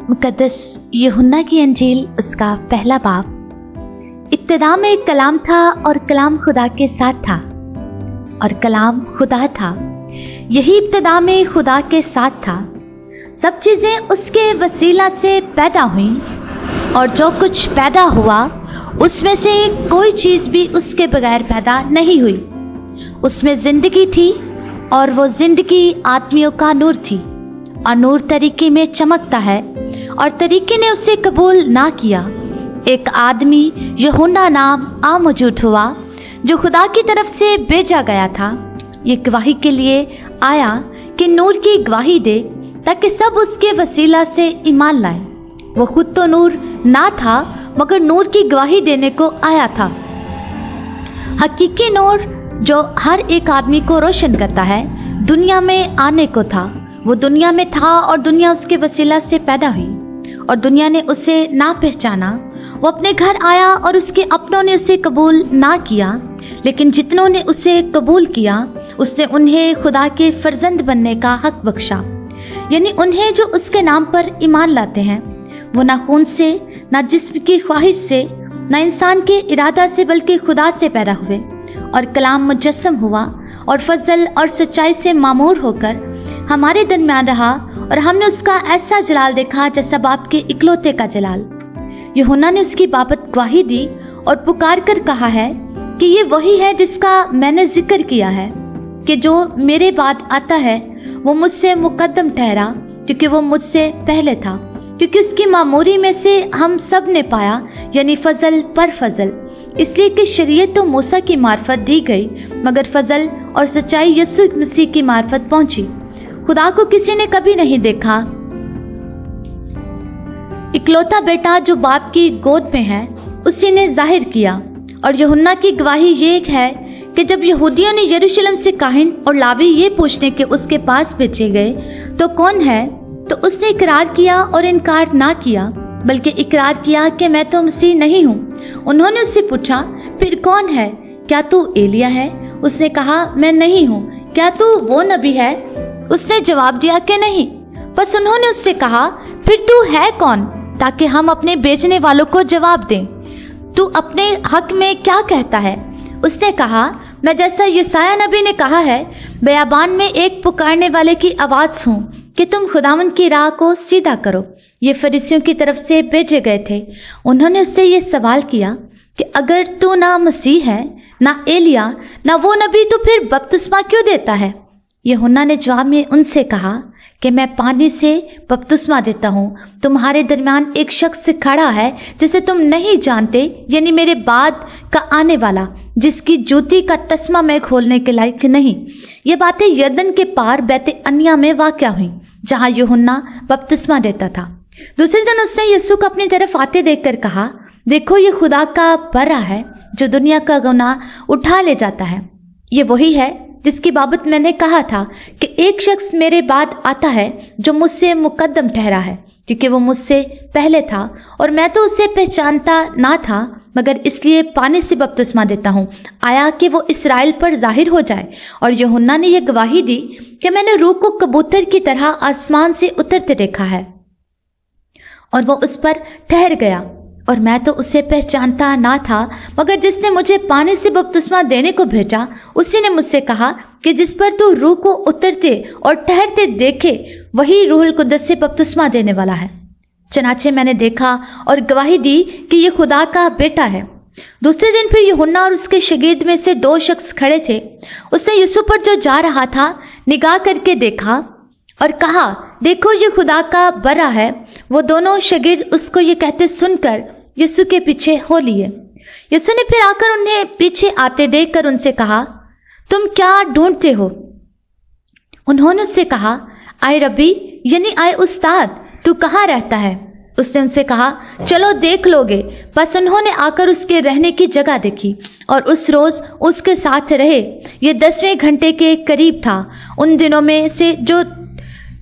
मुकद्दस यूहन्ना की अंजील उसका पहला बाब। इब्तिदा में कलाम था और कलाम खुदा के साथ था और कलाम खुदा था। यही इब्तिदा में खुदा के साथ था। सब चीज़ें उसके वसीला से पैदा हुई और जो कुछ पैदा हुआ उसमें से कोई चीज़ भी उसके बगैर पैदा नहीं हुई। उसमें ज़िंदगी थी और वो ज़िंदगी आदमियों का नूर थी और नूर तरीके में चमकता है और तरीके ने उसे कबूल ना किया। एक आदमी यूहन्ना नाम मौजूद हुआ जो खुदा की तरफ से भेजा गया था। ये गवाही के लिए आया कि नूर की गवाही दे ताकि सब उसके वसीला से ईमान लाए। वो खुद तो नूर ना था मगर नूर की गवाही देने को आया था। हकीकी नूर जो हर एक आदमी को रोशन करता है दुनिया में आने को था। वो दुनिया में था और दुनिया उसके वसीला से पैदा हुई और दुनिया ने उसे ना पहचाना। वो अपने घर आया और उसके अपनों ने उसे कबूल ना किया, लेकिन जितनों ने उसे कबूल किया उसने उन्हें खुदा के फर्जंद बनने का हक बख्शा, यानी उन्हें जो उसके नाम पर ईमान लाते हैं। वो ना खून से, ना जिस्म की ख्वाहिश से, ना इंसान के इरादा से, बल्कि खुदा से पैदा हुए और कलाम मुजस्सम हुआ और फजल और सच्चाई से मामूर होकर हमारे दरमियान रहा और हमने उसका ऐसा जलाल देखा जैसा बाप के इकलौते का जलाल। यूहन्ना ने उसकी बाबत गवाही दी और पुकार कर कहा है कि ये वही है जिसका मैंने जिक्र किया है कि जो मेरे बाद आता है वो मुझसे मुकद्दम ठहरा क्योंकि वो मुझसे पहले था, क्योंकि उसकी मामूरी में से हम सब ने पाया, यानी फजल पर फजल। इसलिए कि शरीयत तो मूसा की मार्फत दी गई मगर फजल और सच्चाई यीशु मसीह की मार्फत पहुंची। खुदा को किसी ने कभी नहीं देखा। इकलौता बेटा जो बाप की गोद में है उसी ने जाहिर किया। और यूहन्ना की गवाही ये है कि जब यहूदियों ने यरूशलेम से काहिन और लावी ये पूछने के उसके पास भेजे गए तो कौन है, तो उसने इकरार किया और इनकार ना किया, बल्कि इकरार किया कि मैं तो मसीह नहीं हूँ। उन्होंने उससे पूछा, फिर कौन है? क्या तू एलिया है? उसने कहा, मैं नहीं हूँ। क्या तू वो नबी है? उसने जवाब दिया कि नहीं। बस उन्होंने उससे कहा, फिर तू है कौन, ताकि हम अपने बेचने वालों को जवाब दें। तू अपने हक में क्या कहता है? उसने कहा, मैं जैसा यशायाह नबी ने कहा है, बयाबान में एक पुकारने वाले की आवाज़ हूँ कि तुम खुदावंद की राह को सीधा करो। ये फरीसियों की तरफ से भेजे गए थे। उन्होंने उससे ये सवाल किया कि अगर तू ना मसीह है, ना एलिया, ना वो नबी, तो फिर बपतिस्मा क्यों देता है? यूहन्ना ने जवाब में उनसे कहा कि मैं पानी से बपतिस्मा देता हूँ, तुम्हारे दरमियान एक शख्स खड़ा है जिसे तुम नहीं जानते, यानी मेरे बाद का आने वाला, जिसकी जूती का तस्मा मैं खोलने के लायक नहीं। ये बातें यरदन के पार बैते अन्या में वाक़या हुई जहाँ यूहन्ना बपतिस्मा देता था। दूसरे दिन उसने यीशु को अपनी तरफ आते देखकर कहा, देखो ये खुदा का बरा है जो दुनिया का गुनाह उठा ले जाता है। ये वही है जिसकी बाबत मैंने कहा था कि एक शख्स मेरे बाद आता है जो मुझसे मुकद्दम ठहरा है क्योंकि वो मुझसे पहले था और मैं तो उसे पहचानता ना था, मगर इसलिए पानी से बपतिस्मा देता हूँ आया कि वो इस्राएल पर जाहिर हो जाए। और यूहन्ना ने यह गवाही दी कि मैंने रूह को कबूतर की तरह आसमान से उतरते देखा है और वो उस पर ठहर गया और मैं तो उसे पहचानता ना था, मगर जिसने मुझे पानी से बपतिस्मा देने को भेजा उसी ने मुझसे कहा कि जिस पर तू रूह को उतरते और ठहरते देखे वही रूहुल कुद्दस से बपतिस्मा देने वाला है। चनाचे मैंने देखा और गवाही दी कि ये खुदा का बेटा है। दूसरे दिन फिर यूहन्ना और उसके शागिर्द में से दो शख्स खड़े थे। उसने यीशु पर जो जा रहा था निगाह करके देखा और कहा, देखो ये खुदा का बरा है। वो दोनों शागिर्द उसको ये कहते सुनकर यीशु के पीछे हो लिए। यीशु ने फिर आकर उन्हें पीछे आते देखकर उनसे कहा, तुम क्या ढूंढते हो? उन्होंने उससे कहा, आए रब्बी, यानी आए उस्ताद, तू कहाँ रहता है? उसने उनसे कहा, चलो देख लोगे। बस उन्होंने आकर उसके रहने की जगह देखी और उस रोज उसके साथ रहे। ये 10वें घंटे के करीब था। उन दिनों में से जो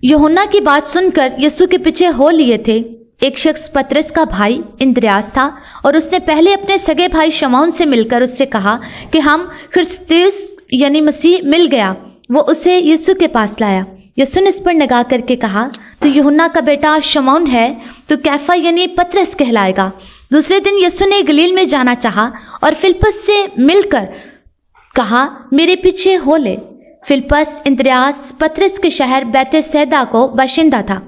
यूहन्ना की बात सुनकर यीशु के पीछे हो लिए थे, एक शख्स पतरस का भाई इंद्रियास था और उसने पहले अपने सगे भाई शमौन से मिलकर उससे कहा कि हम क्रिस्तियस यानी मसीह मिल गया। वो उसे यीशु के पास लाया। यीशु ने इस पर निगाह करके कहा, तो यूहन्ना का बेटा शमौन है तो कैफा यानी पतरस कहलाएगा। दूसरे दिन यीशु ने गलील में जाना चाहा और फिलिप्पस से मिलकर कहा, मेरे पीछे हो ले। फिलिप्पस इंद्रियास पतरस के शहर बैतसैदा को बाशिंदा था।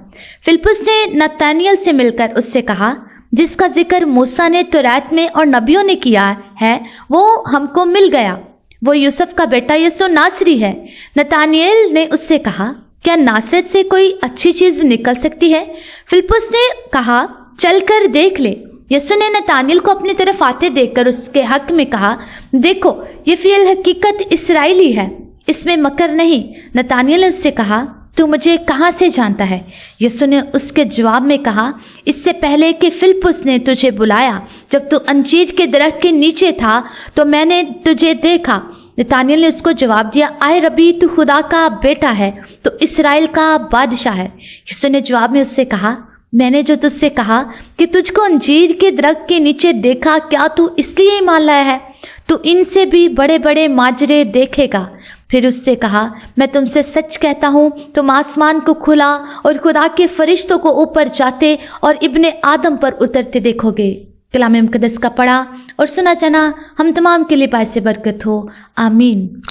फिलिप्पस ने नतनएल से मिलकर उससे कहा, जिसका जिक्र मूसा ने तौरात में और नबियों ने किया है वो हमको मिल गया, वो यूसुफ का बेटा यीशु नासरी है। नतनएल ने उससे कहा, क्या नासरत से कोई अच्छी चीज निकल सकती है? फिलिप्पस ने कहा, चलकर देख ले। यीशु ने नतनएल को अपनी तरफ आते देखकर उसके हक में कहा, देखो ये फिल हकीकत इस्राएली है, इसमें मकर नहीं। नतनएल ने उससे कहा, तू मुझे कहाँ से जानता है? यीशु ने उसके जवाब में कहा, इससे पहले कि फिलिप्पस ने तुझे बुलाया, जब तू अंजीर के दरख्त के नीचे था तो मैंने तुझे देखा। नतनएल ने उसको जवाब दिया, आए रबी, तू खुदा का बेटा है, तो इस्राएल का बादशाह है। यीशु ने जवाब में उससे कहा, मैंने जो तुझसे कहा कि तुझको अंजीर के दरख्त के नीचे देखा, क्या तू इसलिए ही मान लाया है? तू इनसे भी बड़े बड़े माजरे देखेगा। फिर उससे कहा, मैं तुमसे सच कहता हूँ, तुम आसमान को खुला और खुदा के फरिश्तों को ऊपर जाते और इब्ने आदम पर उतरते देखोगे। कलाम मुकद्दस का पढ़ा और सुना जाना हम तमाम के लिए बायसे बरकत हो। आमीन।